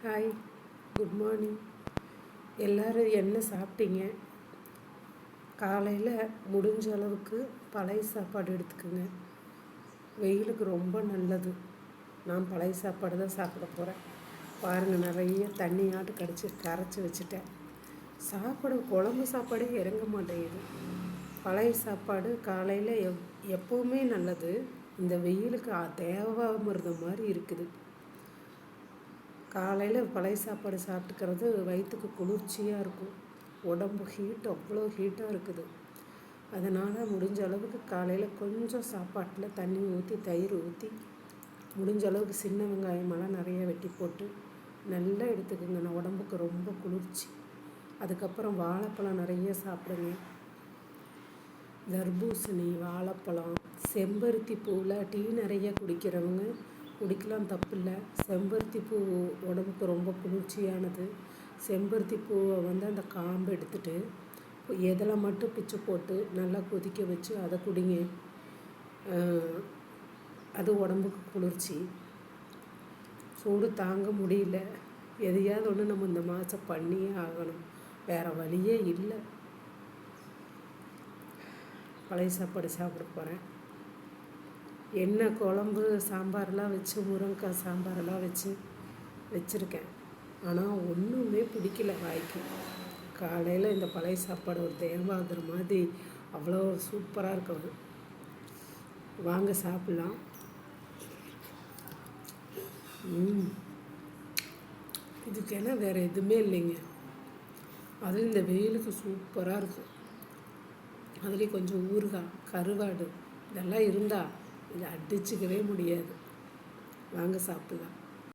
Hi, good morning. எல்லோரும் என்ன சாப்பிட்டீங்க? காலையில் முடிஞ்ச அளவுக்கு பழைய சாப்பாடு எடுத்துக்கோங்க. வெயிலுக்கு ரொம்ப நல்லது. நான் பழைய சாப்பாடு தான் சாப்பிட போகிறேன். பாருங்கள், நிறைய தண்ணியாட்டு கரைச்சி வச்சுட்டேன். குழம்பு சாப்பாடே இறங்க மாட்டேங்குது. பழைய சாப்பாடு காலையில் எப்போவுமே நல்லது. இந்த வெயிலுக்கு தேவாமிர்த மாதிரி இருக்குது. காலையில் பழைய சாப்பாடு சாப்பிட்டுக்கிறது வயிற்றுக்கு குளிர்ச்சியாக இருக்கும். உடம்பு அவ்வளோ ஹீட்டாக இருக்குது. அதனால் முடிஞ்ச அளவுக்கு காலையில் கொஞ்சம் சாப்பாட்டில் தண்ணி ஊற்றி தயிர் ஊற்றி முடிஞ்ச அளவுக்கு சின்ன வெங்காயமெல்லாம் நிறைய வெட்டி போட்டு நல்லா எடுத்துக்கோங்க. நான் உடம்புக்கு ரொம்ப குளிர்ச்சி. அதுக்கப்புறம் வாழைப்பழம் நிறைய சாப்பிடுங்க. தர்பூசணி, வாழைப்பழம், செம்பருத்தி பூவில் டீ நிறைய குடிக்கிறவங்க குடிக்கலாம், தப்பில்லை. செம்பருத்தி பூ உடம்புக்கு ரொம்ப குளிர்ச்சியானது. செம்பருத்தி பூவை அந்த காம்பு எடுத்துட்டு எதில் மட்டும் பிச்சு போட்டு நல்லா கொதிக்க வச்சு அதை குடிங்க. அது உடம்புக்கு குளிர்ச்சி. சூடு தாங்க முடியல, எதையாவது ஒன்று நம்ம இந்த மாதம் பண்ணியே ஆகணும். வேறு வழியே இல்லை. பழைய சாப்பாடு சாப்பிட போகிறேன். என்ன குழம்பு சாம்பாரெலாம் வச்சு முருங்கைக்காய் சாம்பாரெல்லாம் வச்சுருக்கேன். ஆனால் ஒன்றுமே பிடிக்கல வாய்க்கு. காலையில் இந்த பழைய சாப்பாடு ஒரு தேவாகிற மாதிரி அவ்வளோ சூப்பராக இருக்குது. வாங்க சாப்பிட்லாம். இதுக்கெல்லாம் வேறு எதுவுமே இல்லைங்க. அதுவும் இந்த வெயிலுக்கு சூப்பராக இருக்கும். அதுலேயும் கொஞ்சம் ஊறுகாய், கருவாடு இதெல்லாம் இருந்தால் இதை அடிச்சுக்கவே முடியாது. வாங்க சாப்பிட்லாம்.